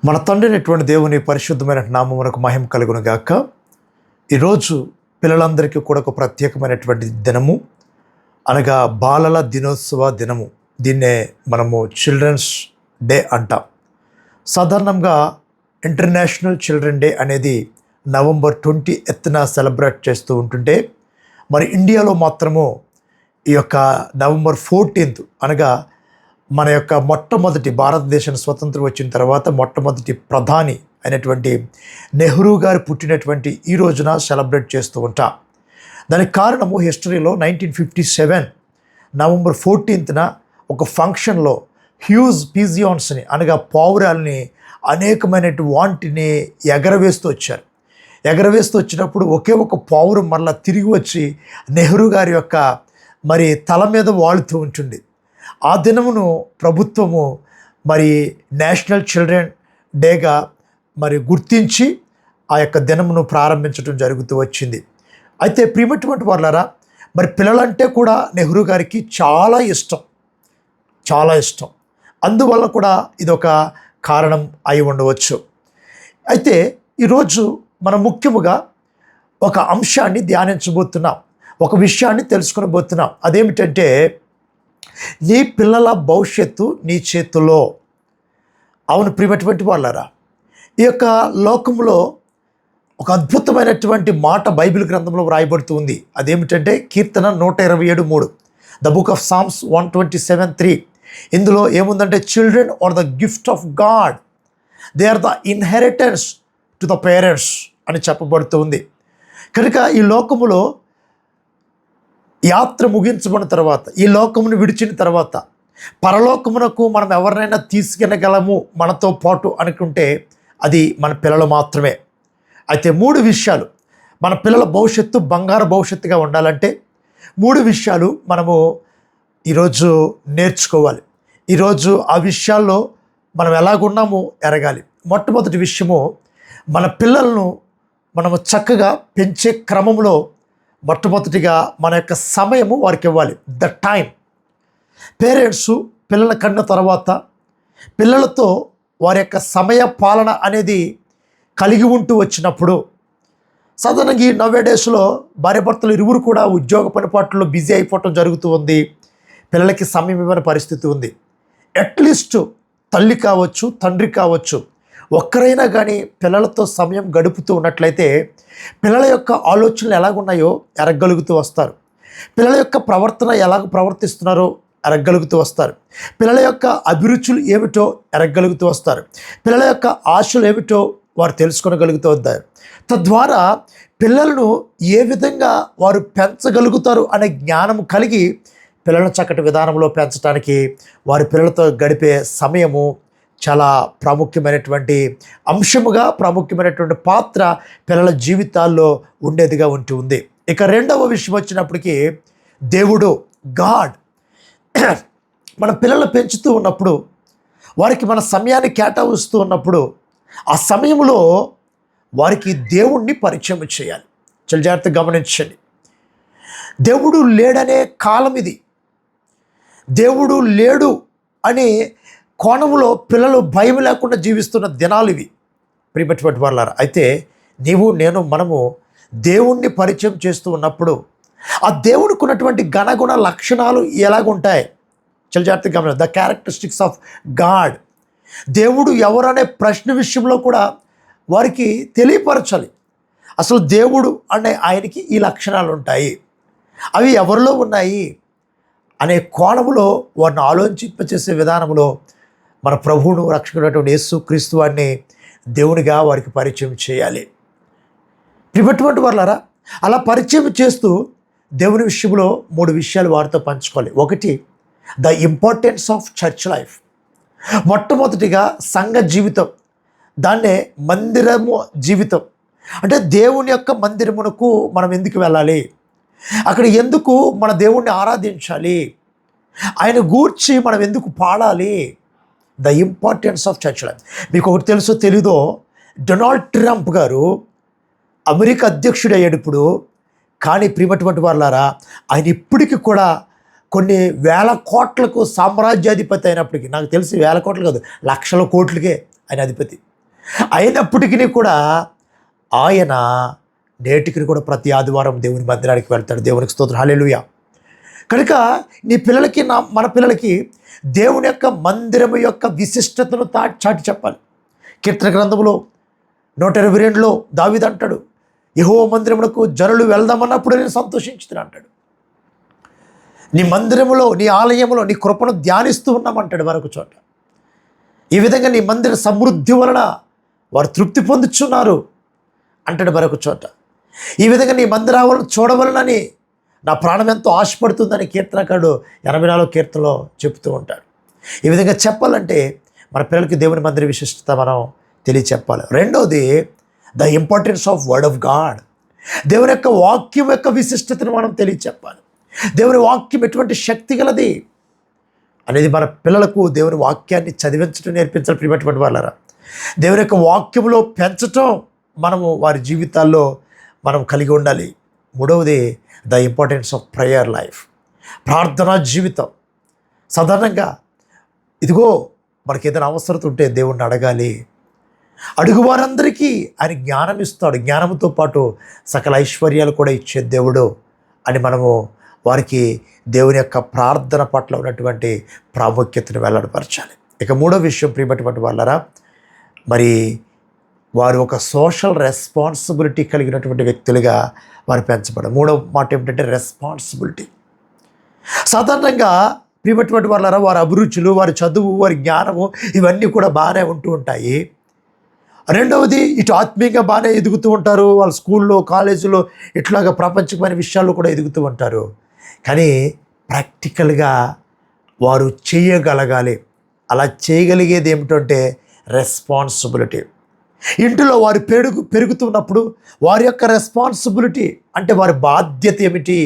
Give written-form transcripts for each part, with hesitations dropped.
మన తండ్రినటువంటి దేవుని పరిశుద్ధమైన నామమునకు మహిమ కలుగును గాక. ఈరోజు పిల్లలందరికీ కూడా ఒక ప్రత్యేకమైనటువంటి దినము, అనగా బాలల దినోత్సవ దినము. దీన్నే మనము చిల్డ్రన్స్ డే అంటాం. సాధారణంగా ఇంటర్నేషనల్ చిల్డ్రన్ డే అనేది November 20th సెలబ్రేట్ చేస్తూ ఉంటుంటే, మరి ఇండియాలో మాత్రము ఈ యొక్క November 14th అనగా మన యొక్క మొట్టమొదటి భారతదేశం స్వతంత్రం వచ్చిన తర్వాత మొట్టమొదటి ప్రధాని అయినటువంటి నెహ్రూ గారు పుట్టినటువంటి ఈ రోజున సెలబ్రేట్ చేస్తూ ఉంటాం. దానికి కారణము హిస్టరీలో 1957 November 14th ఒక ఫంక్షన్లో హ్యూజ్ పీజియాన్స్ని అనగా పావురాలని అనేకమైనటువంటి వాటిని ఎగరవేస్తూ వచ్చారు. ఎగరవేస్తూ వచ్చినప్పుడు ఒకే ఒక పావురం మరలా తిరిగి వచ్చి నెహ్రూ గారి యొక్క మరి తల మీద వాలుతూ ఉంటుంది. ఆ దినమును ప్రభుత్వము మరి నేషనల్ చిల్డ్రన్ డేగా మరి గుర్తించి ఆ యొక్క దినమును ప్రారంభించడం జరుగుతూ వచ్చింది. అయితే ప్రియమైనటువంటి వాళ్ళారా, మరి పిల్లలంటే కూడా నెహ్రూ గారికి చాలా ఇష్టం. అందువల్ల కూడా ఇదొక కారణం అయి ఉండవచ్చు. అయితే ఈరోజు మనం ముఖ్యముగా ఒక అంశాన్ని ధ్యానించబోతున్నాం, ఒక విషయాన్ని తెలుసుకునబోతున్నాం. అదేమిటంటే, నీ పిల్లల భవిష్యత్తు నీ చేతుల్లో. అవును ప్రియమైనటువంటి వాళ్ళారా, ఈ యొక్క లోకంలో ఒక అద్భుతమైనటువంటి మాట బైబిల్ గ్రంథంలో వ్రాయబడుతూ ఉంది. అదేమిటంటే కీర్తన 127:3, ద బుక్ ఆఫ్ సామ్స్ 127:3. ఇందులో ఏముందంటే, children are the gift of God, they are the inheritance to the parents అని చెప్పబడుతూ ఉంది. కనుక ఈ లోకములో యాత్ర ముగించబడిన తర్వాత, ఈ లోకమును విడిచిన తర్వాత పరలోకమునకు మనం ఎవరినైనా తీసుకెళ్ళగలము మనతో పాటు అనుకుంటే అది మన పిల్లలు మాత్రమే. అయితే 3 విషయాలు, మన పిల్లల భవిష్యత్తు బంగారు భవిష్యత్తుగా ఉండాలంటే 3 విషయాలు మనము ఈరోజు నేర్చుకోవాలి. ఈరోజు ఆ విషయాల్లో మనం ఎలాగున్నామో ఎరగాలి. మొట్టమొదటి విషయము, మన పిల్లలను మనము చక్కగా పెంచే క్రమంలో మొట్టమొదటిగా మన యొక్క సమయము వారికి ఇవ్వాలి. The time. పేరెంట్స్ పిల్లల కన్న తర్వాత పిల్లలతో వారి యొక్క సమయ పాలన అనేది కలిగి ఉంటూ వచ్చినప్పుడు, సాధారణంగా ఈ నవ్వేడేస్లో భార్యాభర్తలు ఇరువురు కూడా ఉద్యోగ పనిపాట్లలో బిజీ అయిపోవటం జరుగుతూ ఉంది. పిల్లలకి సమయం ఇవ్వని పరిస్థితి ఉంది. అట్లీస్ట్ తల్లి కావచ్చు, తండ్రి కావచ్చు, ఒక్కరైనా కానీ పిల్లలతో సమయం గడుపుతూ ఉన్నట్లయితే పిల్లల యొక్క ఆలోచనలు ఎలాగున్నాయో ఎరగలుగుతూ వస్తారు. పిల్లల యొక్క ప్రవర్తన ఎలాగ ప్రవర్తిస్తున్నారో ఎరగలుగుతూ వస్తారు. పిల్లల యొక్క అభిరుచులు ఏమిటో ఎరగలుగుతూ వస్తారు. పిల్లల యొక్క ఆశలు ఏమిటో వారు తెలుసుకోగలుగుతూ వస్తారు. తద్వారా పిల్లలను ఏ విధంగా వారు పెంచగలుగుతారు అనే జ్ఞానం కలిగి పిల్లలను చక్కటి విధానంలో పెంచడానికి వారి పిల్లలతో గడిపే సమయము చాలా ప్రాముఖ్యమైనటువంటి అంశముగా, ప్రాముఖ్యమైనటువంటి పాత్ర పిల్లల జీవితాల్లో ఉండేదిగా ఉంటూ ఉంది. ఇక రెండవ విషయం వచ్చినప్పటికీ, దేవుడు, గాడ్. మన పిల్లలు పెంచుతూ ఉన్నప్పుడు, వారికి మన సమయాన్ని కేటాయిస్తూ ఉన్నప్పుడు, ఆ సమయంలో వారికి దేవుణ్ణి పరిచయం చేయాలి. చాలా జాగ్రత్తగా గమనించండి. దేవుడు లేడనే కాలం ఇది. దేవుడు లేడు అనే కోణంలో పిల్లలు భయం లేకుండా జీవిస్తున్న దినాలు ఇవి ప్రియమైనటువంటి వాళ్ళారా. అయితే నీవు నేను మనము దేవుణ్ణి పరిచయం చేస్తూ ఉన్నప్పుడు ఆ దేవుడికి ఉన్నటువంటి గణగుణ లక్షణాలు ఎలాగుంటాయి చాలా జాగ్రత్తగా గమనించండి. The characteristics of God. దేవుడు ఎవరనే ప్రశ్న విషయంలో కూడా వారికి తెలియపరచాలి. అసలు దేవుడు అనే ఆయనకి ఈ లక్షణాలు ఉంటాయి, అవి ఎవరిలో ఉన్నాయి అనే కోణంలో వారిని ఆలోచింపచేసే విధానంలో మన ప్రభువును రక్షకుడైనటువంటి యేసు క్రీస్తు వారిని దేవునిగా వారికి పరిచయం చేయాలి. ప్రియమైనటువంటి వాళ్ళారా, అలా పరిచయం చేస్తూ దేవుని విషయంలో 3 విషయాలు వారితో పంచుకోవాలి. ఒకటి, the importance of church life. మొట్టమొదటిగా సంఘ జీవితం, దాన్నే మందిరము జీవితం. అంటే దేవుని యొక్క మందిరమునకు మనం ఎందుకు వెళ్ళాలి, అక్కడ ఎందుకు మన దేవుణ్ణి ఆరాధించాలి, ఆయన గూర్చి మనం ఎందుకు పాడాలి. The importance of church life. మీకు ఒకటి తెలుసో తెలీదో, డొనాల్డ్ ట్రంప్ గారు అమెరికా అధ్యక్షుడు అయ్యాడు ఇప్పుడు. కానీ ప్రియమైనటువంటి వాళ్ళారా, ఆయన ఇప్పటికీ కూడా కొన్ని వేల కోట్లకు సామ్రాజ్యాధిపతి అయినప్పటికీ, నాకు తెలిసి వేల కోట్లు కాదు, లక్షల కోట్లకే ఆయన అధిపతి. అయినప్పటికీ కూడా ఆయన నేటికి కూడా ప్రతి ఆదివారం దేవుని మందిరానికి వెళ్తాడు. దేవునికి స్తోత్రం, హల్లెలూయా. కనుక నీ పిల్లలకి మన పిల్లలకి దేవుని యొక్క మందిరము యొక్క విశిష్టతను చాటి చెప్పాలి. కీర్తన గ్రంథంలో 122లో దావీదు అంటాడు, యెహోవా మందిరమునకు జనులు వెళ్దామన్నప్పుడు నేను సంతోషించుతాను అంటాడు. నీ మందిరములో, నీ ఆలయములో నీ కృపను ధ్యానిస్తూ ఉన్నామంటాడు మరొక చోట. ఈ విధంగా నీ మందిర సమృద్ధి వలన వారు తృప్తి పొందుచున్నారు అంటాడు మరొక చోట. ఈ విధంగా నీ మందిరాలను చూడవలనని నా ప్రాణం ఎంతో ఆశపడుతుందని కీర్తనకారుడు 84వ కీర్తనలో చెప్తూ ఉంటాడు. ఈ విధంగా చెప్పాలంటే మన పిల్లలకి దేవుని మందిర విశిష్టత మనం తెలియచెప్పాలి. రెండవది, the importance of word of God. దేవుని యొక్క వాక్యం యొక్క విశిష్టతను మనం తెలియచెప్పాలి. దేవుని వాక్యం ఎటువంటి శక్తి గలది అనేది మన పిల్లలకు దేవుని వాక్యాన్ని చదివించడం నేర్పించాలి. ప్రియమైనటువంటి వాళ్ళారా, దేవుని యొక్క వాక్యంలో పెంచటం మనము వారి జీవితాల్లో మనం కలిగి ఉండాలి. మూడవది, the importance of prayer life. ప్రార్థనా జీవితం. సాధారణంగా ఇదిగో మనకి ఏదైనా అవసరత ఉంటే దేవుణ్ణి అడగాలి. అడుగు వారందరికీ ఆయన జ్ఞానం ఇస్తాడు. జ్ఞానంతో పాటు సకల ఐశ్వర్యాలు కూడా ఇచ్చే దేవుడు అని మనము వారికి దేవుని యొక్క ప్రార్థన పట్ల ఉన్నటువంటి ప్రాముఖ్యతను వెల్లడిపరచాలి. ఇక మూడో విషయం, ప్రియమైనటువంటి వాళ్ళరా, మరి వారు ఒక సోషల్ రెస్పాన్సిబిలిటీ కలిగినటువంటి వ్యక్తులుగా వారు పెంచబడారు. మూడో మాట ఏమిటంటే రెస్పాన్సిబిలిటీ. సాధారణంగా ప్రియమైనటువంటి వాళ్ళరా, వారి అభిరుచులు, వారి చదువు, వారి జ్ఞానము ఇవన్నీ కూడా బాగానే ఉంటూ ఉంటాయి. రెండవది, ఇటు ఆత్మీయంగా బాగానే ఎదుగుతూ ఉంటారు. వాళ్ళ స్కూల్లో, కాలేజీలో ఇట్లాగా ప్రపంచమైన విషయాల్లో కూడా ఎదుగుతూ ఉంటారు. కానీ ప్రాక్టికల్గా వారు చేయగలగాలి. అలా చేయగలిగేది ఏమిటంటే రెస్పాన్సిబిలిటీ. ఇంటిలో వారు పెరుగుతున్నప్పుడు వారి యొక్క రెస్పాన్సిబిలిటీ అంటే వారి బాధ్యత ఏమిటి.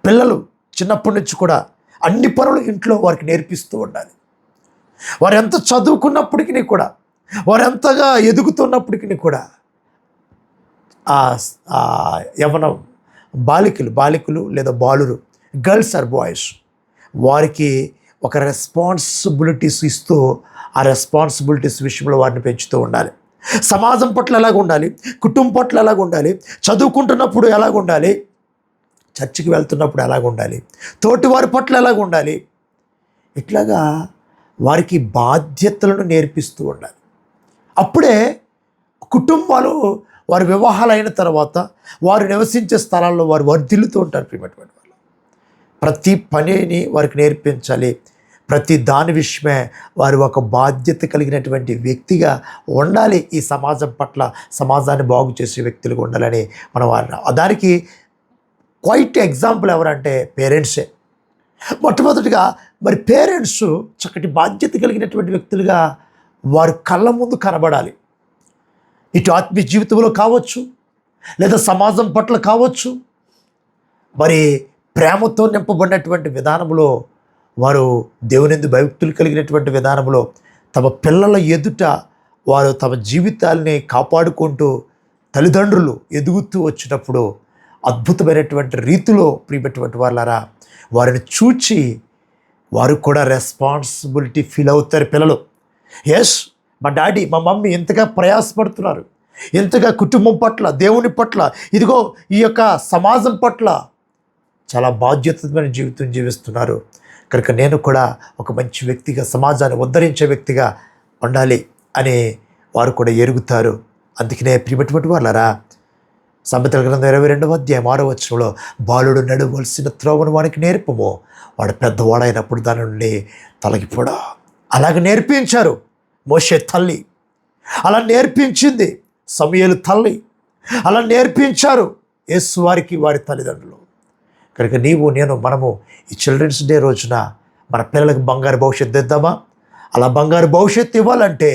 పిల్లలు చిన్నప్పటి నుంచి కూడా అన్ని పనులు ఇంట్లో వారికి నేర్పిస్తూ ఉండాలి. వారు ఎంత చదువుకున్నప్పటికీ కూడా, వారు ఎంతగా ఎదుగుతున్నప్పటికీ కూడా యవ్వనం బాలికలు లేదా బాలురు, గర్ల్స్ ఆర్ బాయ్స్, వారికి ఒక రెస్పాన్సిబిలిటీస్ ఇస్తూ ఆ రెస్పాన్సిబిలిటీస్ విషయంలో వారిని పెంచుతూ ఉండాలి. సమాజం పట్ల ఎలాగ ఉండాలి, కుటుంబం పట్ల ఎలాగ ఉండాలి, చదువుకుంటున్నప్పుడు ఎలాగ ఉండాలి, చర్చికి వెళ్తున్నప్పుడు ఎలాగ ఉండాలి, తోటివారి పట్ల ఎలాగ ఉండాలి, ఇట్లాగా వారికి బాధ్యతలను నేర్పిస్తూ ఉండాలి. అప్పుడే కుటుంబాలు వారి వివాహాలు అయిన తర్వాత వారు నివసించే స్థలాల్లో వారు వర్ధిల్లుతూ ఉంటారు. ప్రియమైనటువంటి వాళ్ళు ప్రతి పనిని వారికి నేర్పించాలి. ప్రతి దాని విషయమే వారు ఒక బాధ్యత కలిగినటువంటి వ్యక్తిగా ఉండాలి. ఈ సమాజం పట్ల, సమాజాన్ని బాగు చేసే వ్యక్తులుగా ఉండాలని మనం దానికి క్వైట్ ఎగ్జాంపుల్ ఎవరంటే పేరెంట్సే. మొట్టమొదటిగా మరి పేరెంట్స్ చక్కటి బాధ్యత కలిగినటువంటి వ్యక్తులుగా వారి కళ్ళ ముందు కనబడాలి. ఇటు ఆత్మీయ జీవితంలో కావచ్చు, లేదా సమాజం పట్ల కావచ్చు, మరి ప్రేమతో నింపబడినటువంటి విధానంలో వారు దేవునిందు భయభక్తులు కలిగినటువంటి విధానంలో తమ పిల్లల ఎదుట వారు తమ జీవితాల్ని కాపాడుకుంటూ తల్లిదండ్రులు ఎదుగుతూ వచ్చినప్పుడు అద్భుతమైనటువంటి రీతిలో ప్రియమైనటువంటి వాళ్ళారా వారిని చూచి వారు కూడా రెస్పాన్సిబిలిటీ ఫీల్ అవుతారు పిల్లలు. ఎస్, మా డాడీ, మా మమ్మీ ఎంతగా ప్రయాసపడుతున్నారు, ఎంతగా కుటుంబం పట్ల, దేవుని పట్ల, ఇదిగో ఈ యొక్క సమాజం పట్ల చాలా బాధ్యతమైన జీవితం జీవిస్తున్నారు. కనుక నేను కూడా ఒక మంచి వ్యక్తిగా, సమాజాన్ని ఉద్ధరించే వ్యక్తిగా ఉండాలి అని వారు కూడా ఎరుగుతారు. అందుకనే ప్రియమైనటువంటి వాళ్ళారా సామెతల గ్రంథం 22వ అధ్యాయం 6వ వచనంలో బాలుడు నడవలసిన త్రోవను వానికి నేర్పము, వాడు పెద్దవాడైనప్పుడు దాని నుండి తొలగిపోడా. అలాగ నేర్పించారు మోషే తల్లి, అలా నేర్పించింది సమూయేలు తల్లి, అలా నేర్పించారు యేసు వారికి వారి తల్లిదండ్రులు. కనుక నీవు, నేను, మనము ఈ చిల్డ్రన్స్ డే రోజున మన పిల్లలకు బంగారు భవిష్యత్తు ఇద్దామా? అలా బంగారు భవిష్యత్తు ఇవ్వాలంటే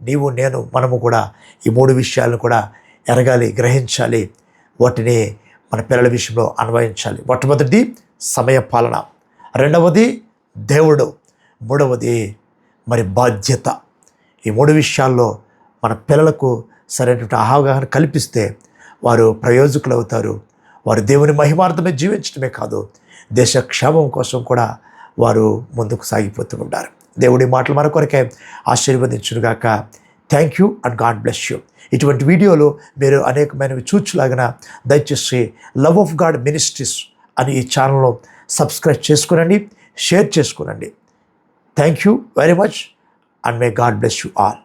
నీవు, నేను, మనము కూడా ఈ 3 విషయాలను కూడా ఎరగాలి, గ్రహించాలి, వాటిని మన పిల్లల విషయంలో అన్వయించాలి. మొట్టమొదటిది సమయ పాలన, రెండవది దేవుడు, మూడవది మరి బాధ్యత. ఈ 3 విషయాల్లో మన పిల్లలకు సరైనటువంటి అవగాహన కల్పిస్తే వారు ప్రయోజకులు అవుతారు. వారు దేవుని మహిమార్థమే జీవించడమే కాదు, దేశ క్షేమం కోసం కూడా వారు ముందుకు సాగిపోతూ ఉంటారు. దేవుడి మాటలు మన కొరకే ఆశీర్వదించునుగాక. Thank you and God bless you. ఇటువంటి వీడియోలు మీరు అనేకమైనవి చూచులాగిన దయచేసి లవ్ ఆఫ్ గాడ్ మినిస్ట్రీస్ అని ఈ ఛానల్లో సబ్స్క్రైబ్ చేసుకునండి, షేర్ చేసుకునండి. Thank you very much and may God bless you all.